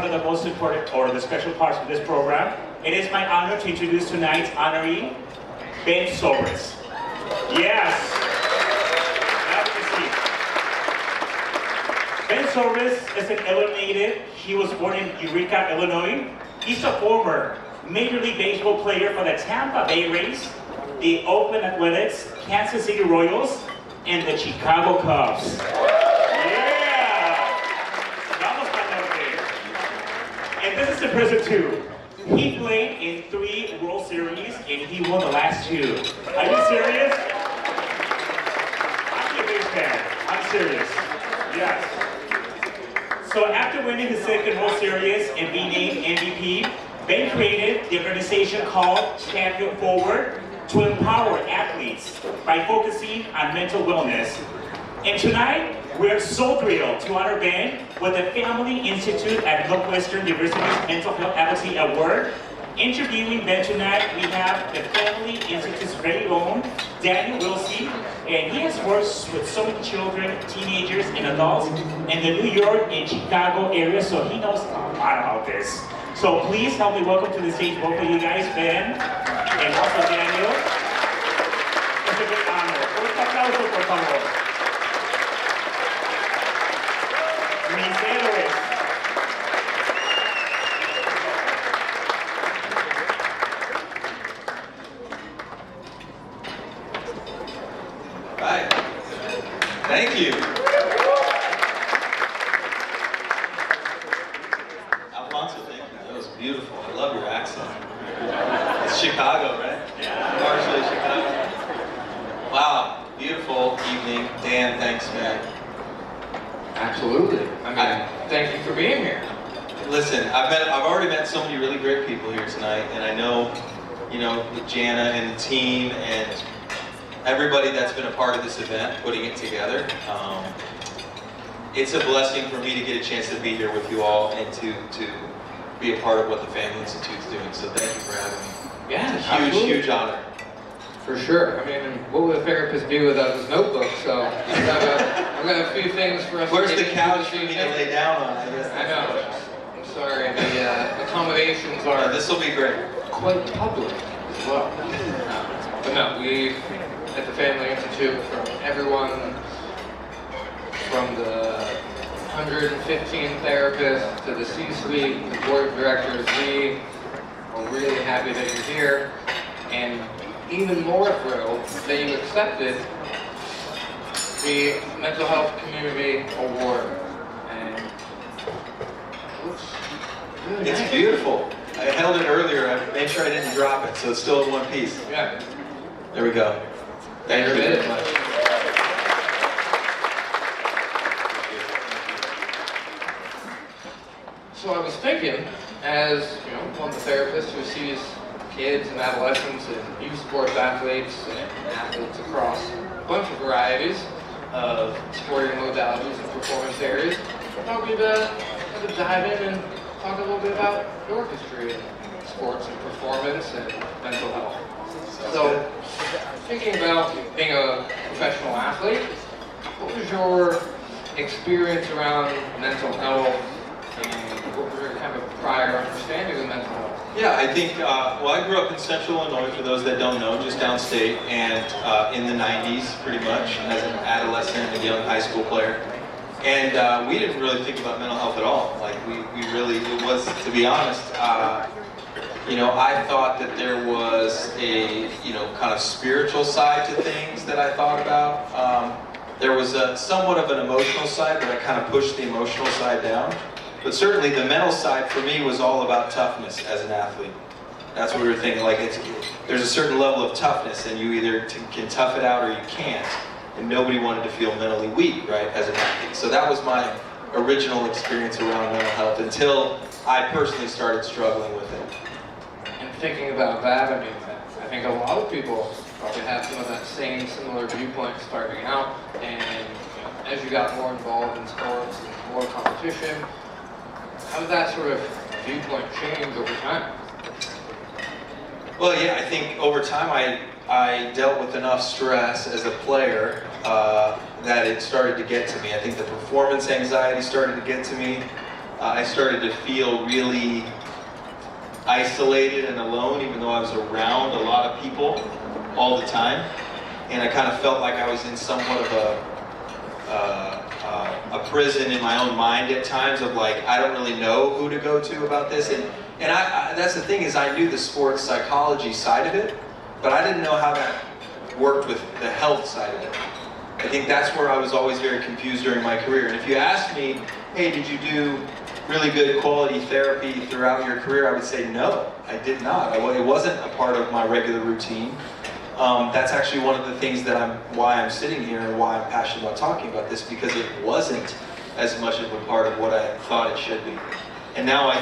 one of the most important or the special parts of this program. It is my honor to introduce tonight's honoree, Ben Zobrist. Yes. Ben Zobrist is an Illinois native. He was born in Eureka, Illinois. He's a former Major League Baseball player for the Tampa Bay Rays, the Oakland Athletics, Kansas City Royals, and the Chicago Cubs. And this is the present too. He played in 3 World Series and he won the last 2. Are you serious? I'm a big fan. I'm serious. Yes. So after winning his 2nd World Series and being named MVP, Ben created the organization called Champion Forward to empower athletes by focusing on mental wellness. And tonight, we're so thrilled to honor Ben with the Family Institute at Northwestern University's Mental Health Advocacy Award. Interviewing Ben tonight, we have the Family Institute's very own Daniel Wilsea, and he has worked with so many children, teenagers, and adults in the New York and Chicago area, so he knows a lot about this. So please help me welcome to the stage both of you guys, Ben and also Daniel. It's a great honor. Un aplauso, por favor. Mis héroes. Right. Thank you. Alfonso, thank you. That was beautiful. I love your accent. It's Chicago, right? Yeah. Partially Chicago. Wow. Beautiful evening. Dan, thanks, man. Absolutely. I mean, thank you for being here. Listen, I've already met so many really great people here tonight, and I know, Jana and the team and everybody that's been a part of this event, putting it together. It's a blessing for me to get a chance to be here with you all and to be a part of what the Family Institute's doing. So thank you for having me. Yeah, it's a huge, huge honor. For sure. I mean, what would a therapist do without his notebook? So I've got a few things for us. Where's the couch for me to lay down on? I guess. I know. I'm sorry. The accommodations are. This will be great. Quite public as well. But no, we at the Family Institute, from everyone, from the 115 therapists to the C-suite, the board of directors, we are really happy that you're here, and even more thrilled that you accepted the Mental Health Community Award. And it looks really It's nice. beautiful. I held it earlier. I made sure I didn't drop it, so it's still in one piece. Yeah. There we go. Thank you very much. So I was thinking, as one of the therapists who sees kids and adolescents and youth sports athletes and athletes across a bunch of varieties of sporting modalities and performance areas, I thought we'd kind of dive in and talk a little bit about your history in sports and performance and mental health. So, thinking about being a professional athlete, what was your experience around mental health, and what was your kind of prior understanding of mental health? Yeah, I think, I grew up in Central Illinois, for those that don't know, just downstate, and in the 90s, pretty much, as an adolescent and young high school player. And we didn't really think about mental health at all. Like, we really, it was, to be honest, I thought that there was a, kind of spiritual side to things that I thought about. There was somewhat of an emotional side, but I kind of pushed the emotional side down. But certainly the mental side for me was all about toughness as an athlete. That's what we were thinking, like there's a certain level of toughness and you either can tough it out or you can't. And nobody wanted to feel mentally weak, right, as an athlete. So that was my original experience around mental health until I personally started struggling with it. And thinking about that, I mean, I think a lot of people probably have some of that same similar viewpoint starting out, and as you got more involved in sports and more competition, how did that sort of viewpoint change over time? Well, yeah, I think over time I dealt with enough stress as a player that it started to get to me. I think the performance anxiety started to get to me. I started to feel really isolated and alone, even though I was around a lot of people all the time. And I kind of felt like I was in somewhat of a prison in my own mind at times of like, I don't really know who to go to about this. And that's the thing is I knew the sports psychology side of it, but I didn't know how that worked with the health side of it. I think that's where I was always very confused during my career. And if you asked me, hey, did you do really good quality therapy throughout your career, I would say no, I did not. It wasn't a part of my regular routine. That's actually one of the things that why I'm sitting here and why I'm passionate about talking about this, because it wasn't as much of a part of what I thought it should be. And now I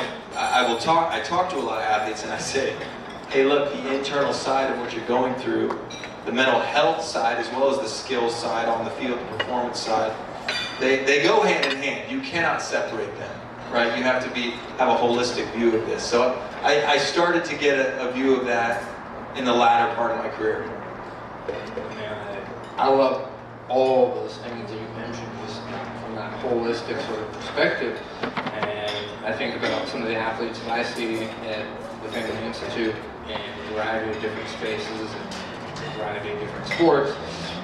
talk to a lot of athletes and I say, hey look, the internal side of what you're going through, the mental health side as well as the skills side on the field, the performance side, they go hand in hand. You cannot separate them, right? You have to have a holistic view of this. So I started to get a view of that in the latter part of my career. I love all those things that you mentioned just from that holistic sort of perspective. And I think about some of the athletes that I see at the Family Institute in a variety of different spaces and a variety of different sports.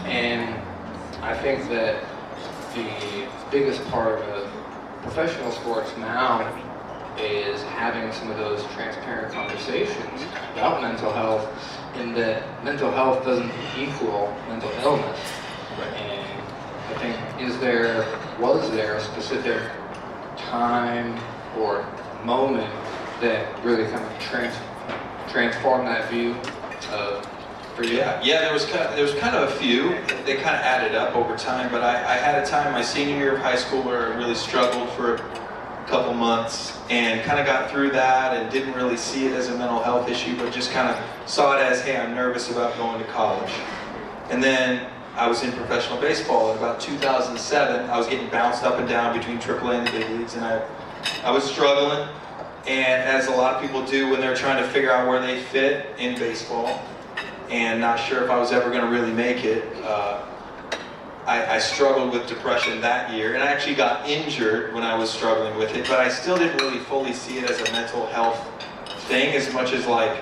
And I think that the biggest part of professional sports now is having some of those transparent conversations about mental health, in that mental health doesn't equal mental illness. And I think, was there a specific time or moment that really kind of transformed that view for you? Yeah, there was kind of a few. They kind of added up over time, but I had a time my senior year of high school where I really struggled for a couple months and kind of got through that and didn't really see it as a mental health issue, but just kind of saw it as, hey, I'm nervous about going to college. And then I was in professional baseball in about 2007. I was getting bounced up and down between AAA and the big leagues, and I was struggling. And as a lot of people do when they're trying to figure out where they fit in baseball and not sure if I was ever going to really make it, I struggled with depression that year, and I actually got injured when I was struggling with it, but I still didn't really fully see it as a mental health thing as much as like,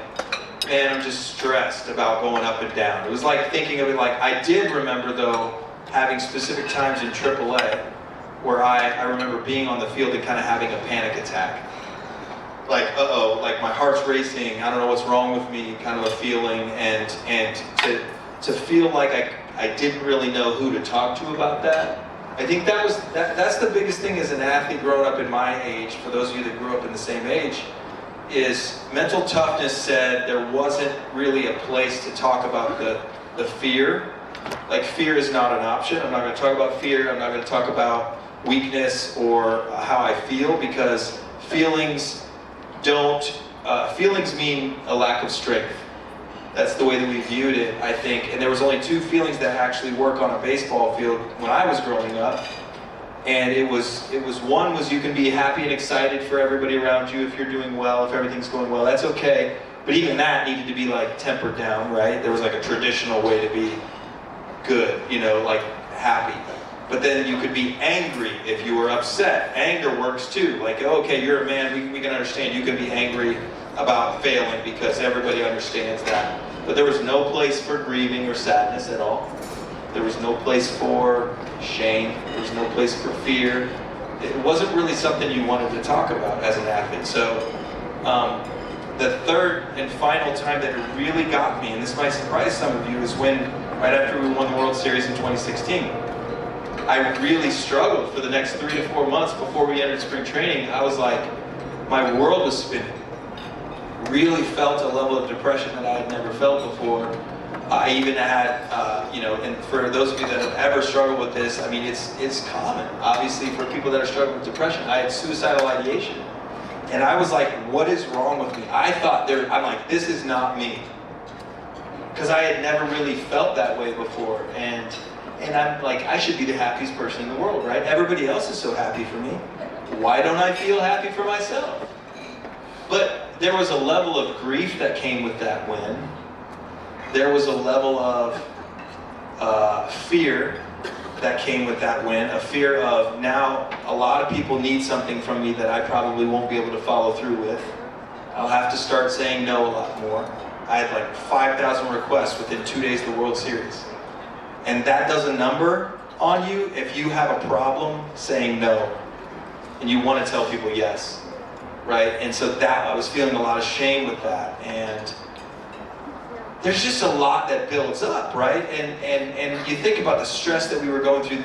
man, I'm just stressed about going up and down. It was like thinking of it like, I did remember though having specific times in AAA where I remember being on the field and kind of having a panic attack. Like, uh-oh, like my heart's racing, I don't know what's wrong with me, kind of a feeling, and to feel like I didn't really know who to talk to about that. I think that's the biggest thing as an athlete growing up in my age, for those of you that grew up in the same age, is mental toughness said there wasn't really a place to talk about the fear. Like, fear is not an option. I'm not going to talk about fear. I'm not going to talk about weakness or how I feel, because feelings mean a lack of strength. That's the way that we viewed it, I think. And there was only two feelings that actually work on a baseball field when I was growing up. And it was one was you can be happy and excited for everybody around you if you're doing well, if everything's going well, that's okay. But even that needed to be like tempered down, right? There was like a traditional way to be good, like happy. But then you could be angry if you were upset. Anger works too. Like, okay, you're a man, we can understand you can be angry about failing because everybody understands that. But there was no place for grieving or sadness at all. There was no place for shame. There was no place for fear. It wasn't really something you wanted to talk about as an athlete. So the third and final time that it really got me, and this might surprise some of you, is when, right after we won the World Series in 2016, I really struggled for the next 3 to 4 months before we entered spring training. I was like, my world was spinning. Really felt a level of depression that I had never felt before. I even had, and for those of you that have ever struggled with this, I mean, it's common, obviously, for people that are struggling with depression. I had suicidal ideation. And I was like, what is wrong with me? I'm like, this is not me. Because I had never really felt that way before. And I'm like, I should be the happiest person in the world, right? Everybody else is so happy for me. Why don't I feel happy for myself? But there was a level of grief that came with that win. There was a level of fear that came with that win, a fear of now a lot of people need something from me that I probably won't be able to follow through with. I'll have to start saying no a lot more. I had like 5,000 requests within 2 days of the World Series. And that does a number on you if you have a problem saying no and you want to tell people yes, right? And so that, I was feeling a lot of shame with that. And there's just a lot that builds up, right? And you think about the stress that we were going through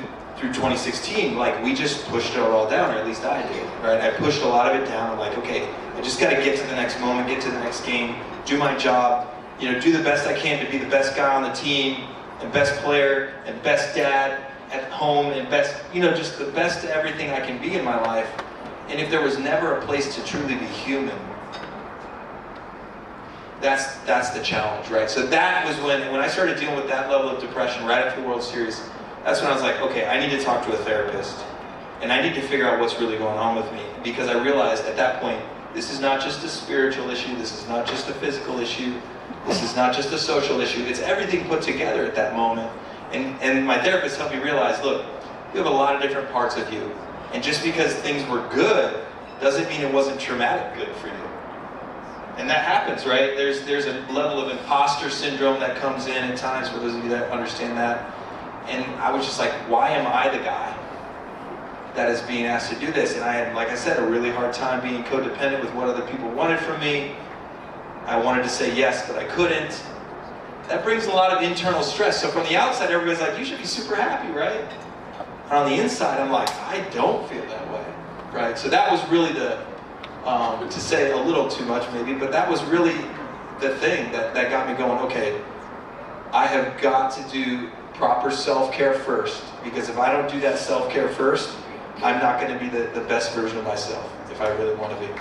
2016, like we just pushed it all down, or at least I did, right? I pushed a lot of it down. I'm like, okay, I just got to get to the next moment, get to the next game, do my job, you know, do the best I can to be the best guy on the team, and best player, and best dad at home, and best, you know, just the best to everything I can be in my life. And if there was never a place to truly be human, that's the challenge, right? So that was when I started dealing with that level of depression right after the World Series. That's when I was like, okay, I need to talk to a therapist, and I need to figure out what's really going on with me, because I realized at that point, this is not just a spiritual issue, this is not just a physical issue, this is not just a social issue, it's everything put together at that moment. And my therapist helped me realize, look, you have a lot of different parts of you, and just because things were good doesn't mean it wasn't traumatic good for you. And that happens, right? There's a level of imposter syndrome that comes in at times, for those of you that understand that. And I was just like, why am I the guy that is being asked to do this? And I had, like I said, a really hard time being codependent with what other people wanted from me. I wanted to say yes, but I couldn't. That brings a lot of internal stress. So from the outside, everybody's like, you should be super happy, right? And on the inside, I'm like, I don't feel that way, right? So that was really the, to say a little too much maybe, but that was really the thing that got me going, okay, I have got to do proper self-care first, because if I don't do that self-care first, I'm not going to be the best version of myself if I really want to be.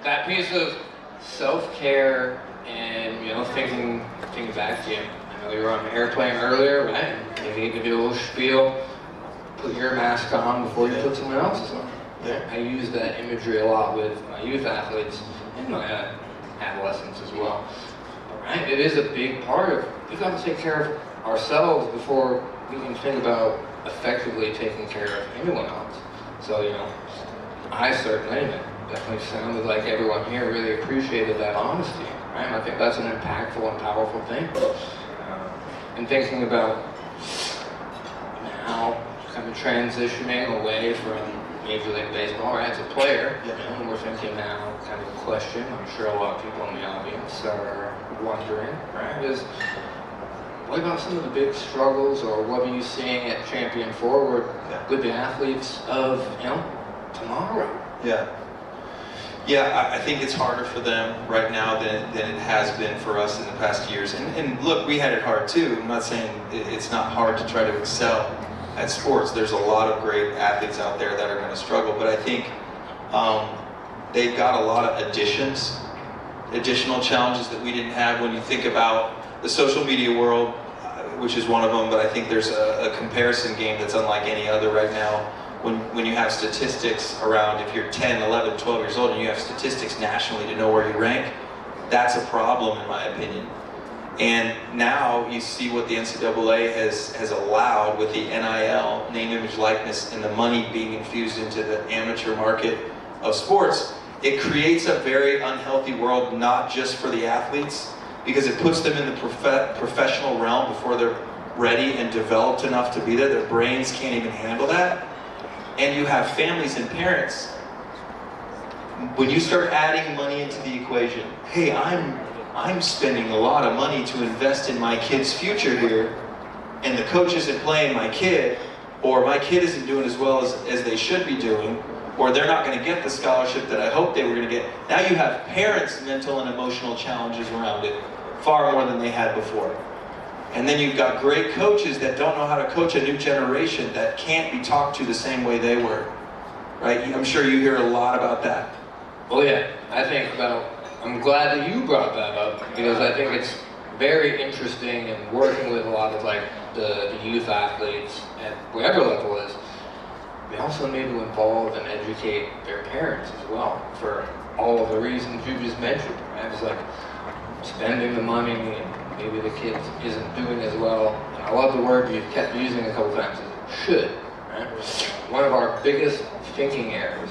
That piece of self-care and, you know, thinking back to you. I know you were on an airplane earlier, right? And you need to do a little spiel. Put your mask on before you put someone else's on. Yeah. I use that imagery a lot with my youth athletes and my adolescents as well. Right? It is a big part of, we've got to take care of ourselves before we can think about effectively taking care of anyone else. So, you know, I certainly, and it definitely sounded like everyone here really appreciated that honesty, right? And I think that's an impactful and powerful thing. And thinking about now kind of transitioning away from Major League Baseball, right, as a player, you know, and we're thinking now kind of a question I'm sure a lot of people in the audience are wondering, right, is what about some of the big struggles, or what are you seeing at Champion Forward with the athletes of, you know, tomorrow? Yeah, I think it's harder for them right now than it has been for us in the past years. And look, we had it hard too. I'm not saying it's not hard to try to excel at sports. There's a lot of great athletes out there that are going to struggle, but I think they've got a lot of additional challenges that we didn't have. When you think about the social media world, which is one of them, but I think there's a comparison game that's unlike any other right now. When you have statistics around, if you're 10, 11, 12 years old and you have statistics nationally to know where you rank, that's a problem in my opinion. And now you see what the NCAA has allowed with the NIL, name, image, likeness, and the money being infused into the amateur market of sports. It creates a very unhealthy world, not just for the athletes, because it puts them in the professional realm before they're ready and developed enough to be there. Their brains can't even handle that. And you have families and parents. When you start adding money into the equation, hey, I'm spending a lot of money to invest in my kid's future here, and the coach isn't playing my kid, or my kid isn't doing as well as they should be doing, or they're not going to get the scholarship that I hoped they were going to get. Now you have parents' mental and emotional challenges around it, far more than they had before. And then you've got great coaches that don't know how to coach a new generation that can't be talked to the same way they were, right? I'm sure you hear a lot about that. Well, yeah, I'm glad that you brought that up, because I think it's very interesting in working with a lot of like the youth athletes at whatever level is. they also need to involve and educate their parents as well for all of the reasons you just mentioned. Right? It's like spending the money and maybe the kid isn't doing as well. And I love the word you kept using a couple times, is should. Right? One of our biggest thinking errors,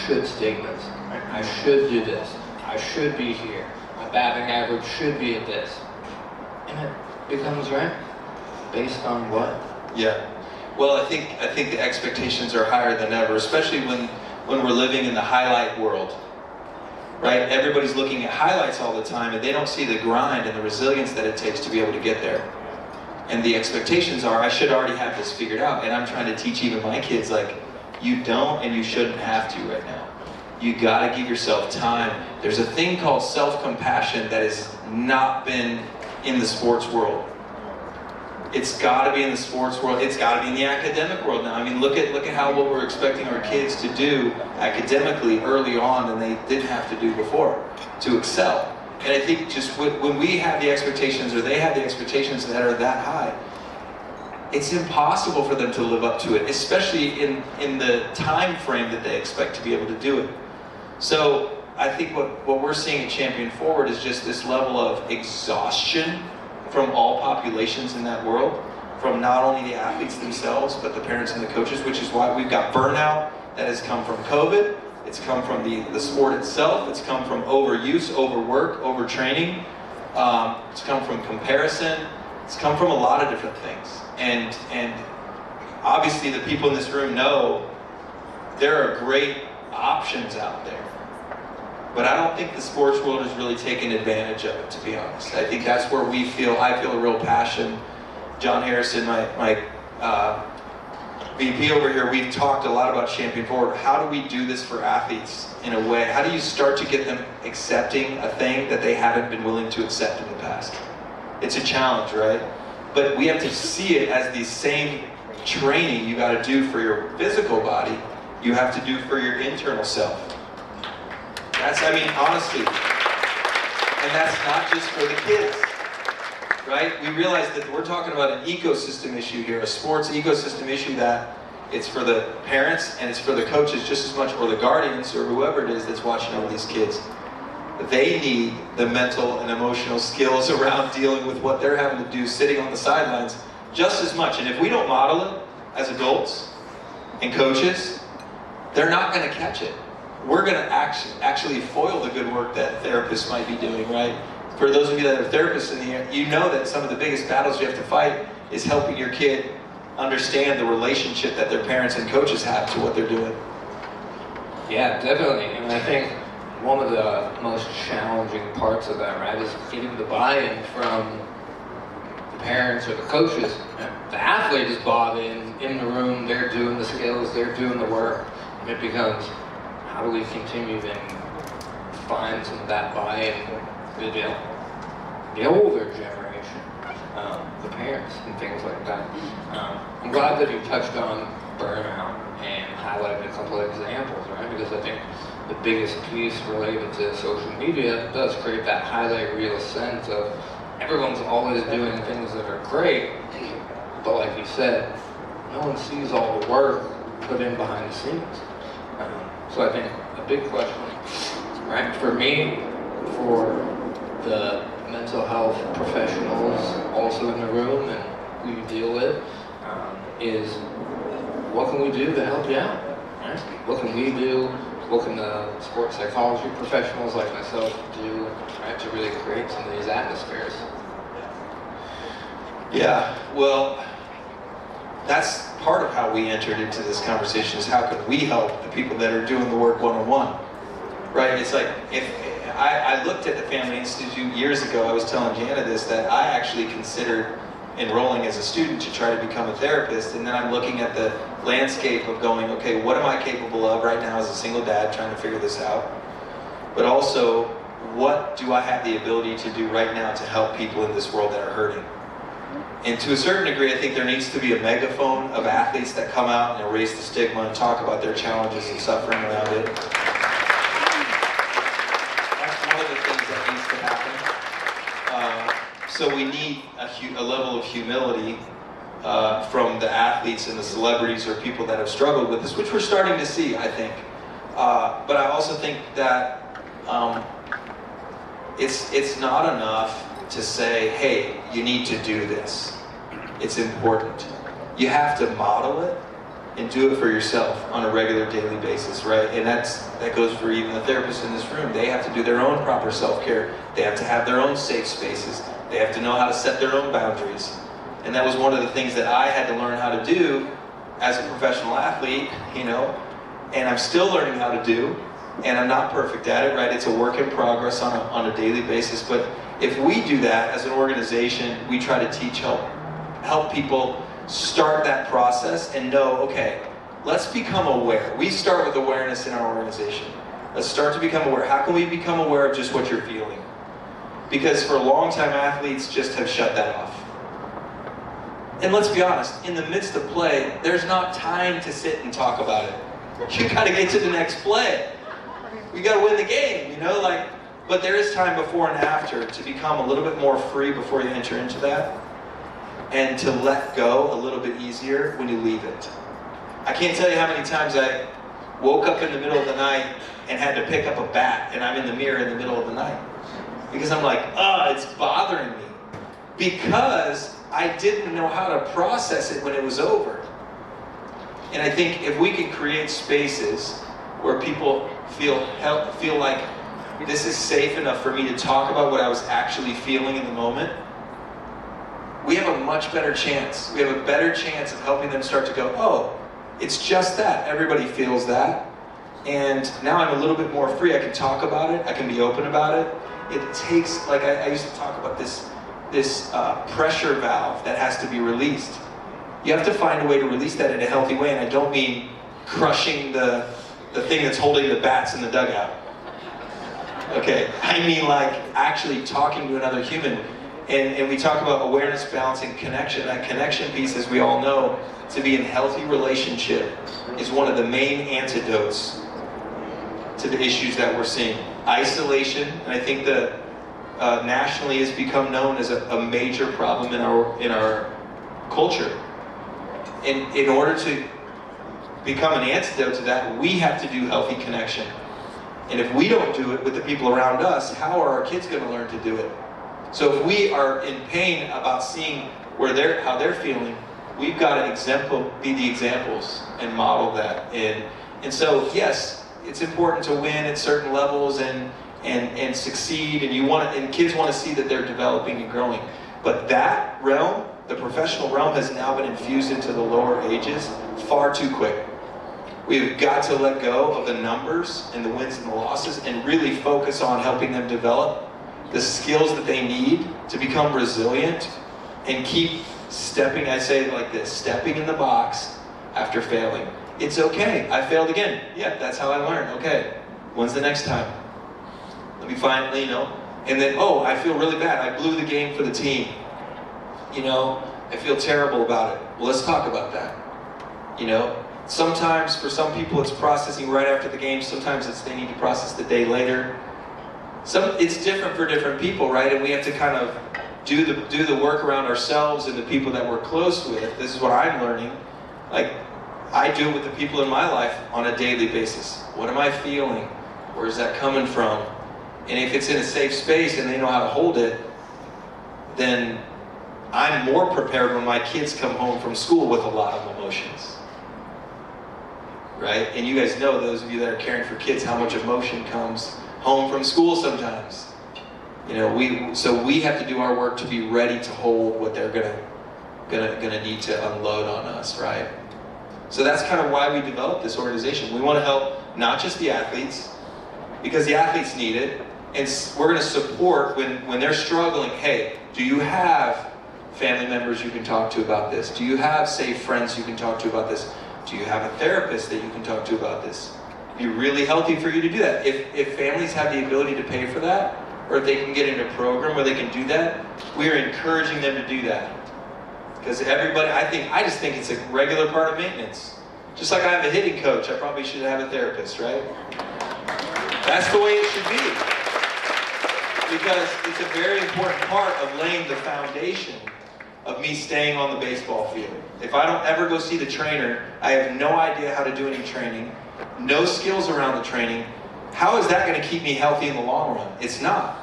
should statements. Right? I should do this. I should be here. My batting average should be at this. And it becomes, right, based on what? Yeah. Well, I think the expectations are higher than ever, especially when we're living in the highlight world. Right? Everybody's looking at highlights all the time, and they don't see the grind and the resilience that it takes to be able to get there. And the expectations are, I should already have this figured out. And I'm trying to teach even my kids, like, you don't and you shouldn't have to right now. You gotta give yourself time. There's a thing called self-compassion that has not been in the sports world. It's gotta be in the sports world. It's gotta be in the academic world now. I mean, look at how what we're expecting our kids to do academically early on than they didn't have to do before to excel. And I think just when we have the expectations, or they have the expectations that are that high, it's impossible for them to live up to it, especially in the time frame that they expect to be able to do it. So I think what we're seeing at Champion Forward is just this level of exhaustion from all populations in that world, from not only the athletes themselves, but the parents and the coaches, which is why we've got burnout that has come from COVID. It's come from the sport itself. It's come from overuse, overwork, overtraining. It's come from comparison. It's come from a lot of different things. And obviously the people in this room know there are great options out there. But I don't think the sports world has really taken advantage of it, to be honest. I think that's where I feel a real passion. John Harrison, my VP over here, we've talked a lot about Champion Forward. How do we do this for athletes in a way? How do you start to get them accepting a thing that they haven't been willing to accept in the past? It's a challenge, right? But we have to see it as the same training you got to do for your physical body, you have to do for your internal self. Honestly, and that's not just for the kids, right? We realize that we're talking about an ecosystem issue here, a sports ecosystem issue that it's for the parents and it's for the coaches just as much, or the guardians, or whoever it is that's watching over these kids. They need the mental and emotional skills around dealing with what they're having to do sitting on the sidelines just as much. And if we don't model it as adults and coaches, they're not going to catch it. We're going to actually foil the good work that therapists might be doing, right? For those of you that are therapists in here, you know that some of the biggest battles you have to fight is helping your kid understand the relationship that their parents and coaches have to what they're doing. Yeah, definitely. And I think one of the most challenging parts of that, right, is getting the buy-in from the parents or the coaches. The athlete is bought in the room, they're doing the skills, they're doing the work, and it becomes, how do we continue to find some of that buy-in with the older generation, the parents and things like that. I'm glad that you touched on burnout and highlighted a couple of examples, right? Because I think the biggest piece related to social media does create that highlight reel sense of everyone's always doing things that are great, but like you said, no one sees all the work put in behind the scenes. So I think a big question, right, for me, for the mental health professionals also in the room and who you deal with, is what can we do to help you out? Right? What can we do? What can the sports psychology professionals like myself do, right, to really create some of these atmospheres? Yeah, well, that's part of how we entered into this conversation, is how can we help the people that are doing the work one-on-one, right? It's like, if I looked at the Family Institute years ago, I was telling Jana this, that I actually considered enrolling as a student to try to become a therapist, and then I'm looking at the landscape of going, okay, what am I capable of right now as a single dad trying to figure this out? But also, what do I have the ability to do right now to help people in this world that are hurting? And to a certain degree, I think there needs to be a megaphone of athletes that come out and erase the stigma and talk about their challenges and suffering around it. That's one of the things that needs to happen. So we need a level of humility from the athletes and the celebrities or people that have struggled with this, which we're starting to see, I think. But I also think that it's not enough to say, hey, you need to do this. It's important. You have to model it and do it for yourself on a regular daily basis, right? And that goes for even the therapists in this room. They have to do their own proper self-care. They have to have their own safe spaces. They have to know how to set their own boundaries. And that was one of the things that I had to learn how to do as a professional athlete, you know, and I'm still learning how to do, and I'm not perfect at it, right? It's a work in progress on a daily basis. But if we do that as an organization, we try to help people start that process and know, okay, let's become aware. We start with awareness in our organization. Let's start to become aware. How can we become aware of just what you're feeling? Because for a long time, athletes just have shut that off. And let's be honest, in the midst of play, there's not time to sit and talk about it. You gotta get to the next play. We gotta win the game, you know, like, but there is time before and after to become a little bit more free before you enter into that, and to let go a little bit easier when you leave it. I can't tell you how many times I woke up in the middle of the night and had to pick up a bat, and I'm in the mirror in the middle of the night. Because I'm like, it's bothering me. Because I didn't know how to process it when it was over. And I think if we can create spaces where people feel like this is safe enough for me to talk about what I was actually feeling in the moment, we have a much better chance. We have a better chance of helping them start to go, oh, it's just that. Everybody feels that. And now I'm a little bit more free. I can talk about it. I can be open about it. It takes, like I used to talk about this pressure valve that has to be released. You have to find a way to release that in a healthy way, and I don't mean crushing the thing that's holding the bats in the dugout. Okay, I mean like actually talking to another human. And we talk about awareness, balance, and connection. That connection piece, as we all know, to be in healthy relationship is one of the main antidotes to the issues that we're seeing. Isolation, and I think that nationally has become known as a major problem in our culture. And in order to become an antidote to that, we have to do healthy connection. And if we don't do it with the people around us, how are our kids going to learn to do it? So if we are in pain about seeing how they're feeling, we've got to be the examples and model that. And so yes, it's important to win at certain levels and succeed, and kids want to see that they're developing and growing. But that realm, the professional realm, has now been infused into the lower ages far too quick. We've got to let go of the numbers and the wins and the losses and really focus on helping them develop the skills that they need to become resilient and keep stepping, I say it like this, stepping in the box after failing. It's okay, I failed again. Yeah, that's how I learn. Okay, when's the next time? Let me find, you know, and then, I feel really bad. I blew the game for the team. You know, I feel terrible about it. Well, let's talk about that. You know, sometimes for some people it's processing right after the game. Sometimes they need to process the day later. It's different for different people, right? And we have to kind of do the work around ourselves and the people that we're close with. This is what I'm learning. Like, I do it with the people in my life on a daily basis. What am I feeling? Where's that coming from? And if it's in a safe space and they know how to hold it, then I'm more prepared when my kids come home from school with a lot of emotions. Right? And you guys know, those of you that are caring for kids, how much emotion comes home from school sometimes. You know, so we have to do our work to be ready to hold what they're gonna need to unload on us, right? So that's kind of why we developed this organization. We want to help not just the athletes, because the athletes need it, and we're going to support when they're struggling. Hey, do you have family members you can talk to about this? Do you have safe friends you can talk to about this? Do you have a therapist that you can talk to about this? It'd be really healthy for you to do that. If families have the ability to pay for that, or if they can get into a program where they can do that, we are encouraging them to do that. Because everybody, I just think it's a regular part of maintenance. Just like I have a hitting coach, I probably should have a therapist, right? That's the way it should be. Because it's a very important part of laying the foundation of me staying on the baseball field. If I don't ever go see the trainer, I have no idea how to do any training, no skills around the training. How is that going to keep me healthy in the long run? It's not.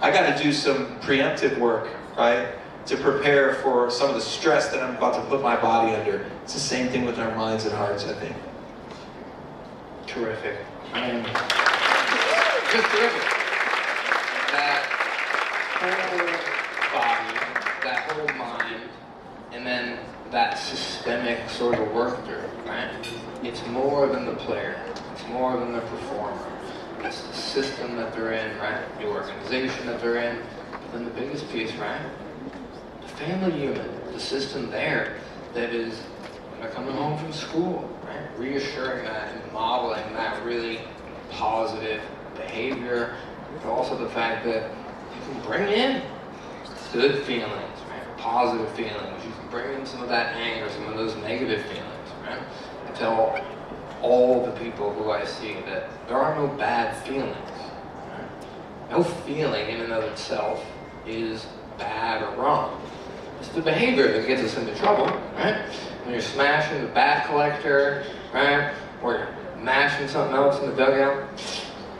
I got to do some preemptive work, right, to prepare for some of the stress that I'm about to put my body under. It's the same thing with our minds and hearts, I think. Terrific. Just terrific. That whole body, that whole mind, and then that systemic sort of work through, right? It's more than the player. It's more than the performer. It's the system that they're in, right? The organization that they're in. But then the biggest piece, right? The family unit, the system there that is when they're coming home from school, right? Reassuring that and modeling that really positive behavior, but also the fact that you can bring in good feelings, right? Positive feelings. You can bring in some of that anger, some of those negative feelings, right? I tell all the people who I see that there are no bad feelings. Right? No feeling in and of itself is bad or wrong. It's the behavior that gets us into trouble, right? When you're smashing the bat collector, right? Or you're mashing something else in the dugout,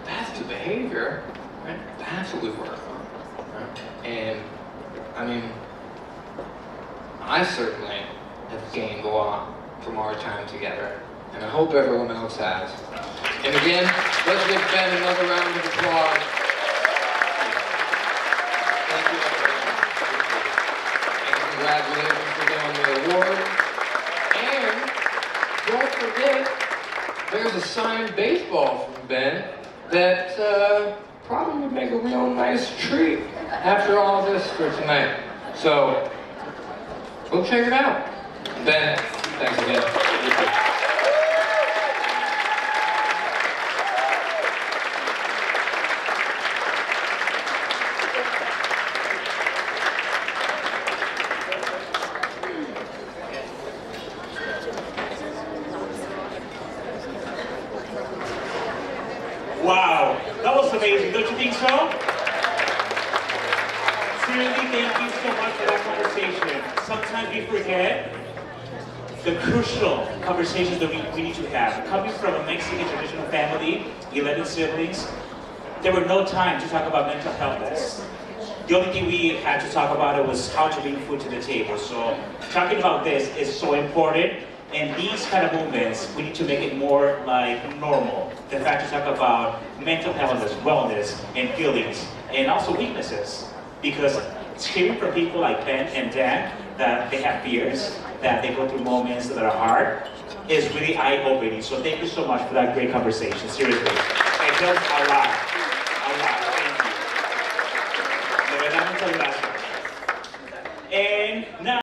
that's the behavior, right? That's what we work on, right? And, I mean, I certainly have gained a lot from our time together, and I hope everyone else has. And again, let's give Ben another round of applause. Thank you, and congratulations for getting the award. And don't forget, there's a signed baseball from Ben that probably would make a real nice treat after all this for tonight. So, go check it out. Ben, thanks again. Wow, that was amazing, don't you think so? Seriously, thank you so much for that conversation. Sometimes we forget the crucial conversations that we need to have. Coming from a Mexican traditional family, 11 siblings, there were no time to talk about mental health. The only thing we had to talk about it was how to bring food to the table. So talking about this is so important. And these kind of movements, we need to make it more like normal. The fact to talk about mental health, wellness, and feelings, and also weaknesses. Because hearing from people like Ben and Dan that they have fears, that they go through moments that are hard, is really eye-opening. So thank you so much for that great conversation, seriously. It helps a lot, thank you. De verdad, muchas gracias. And now,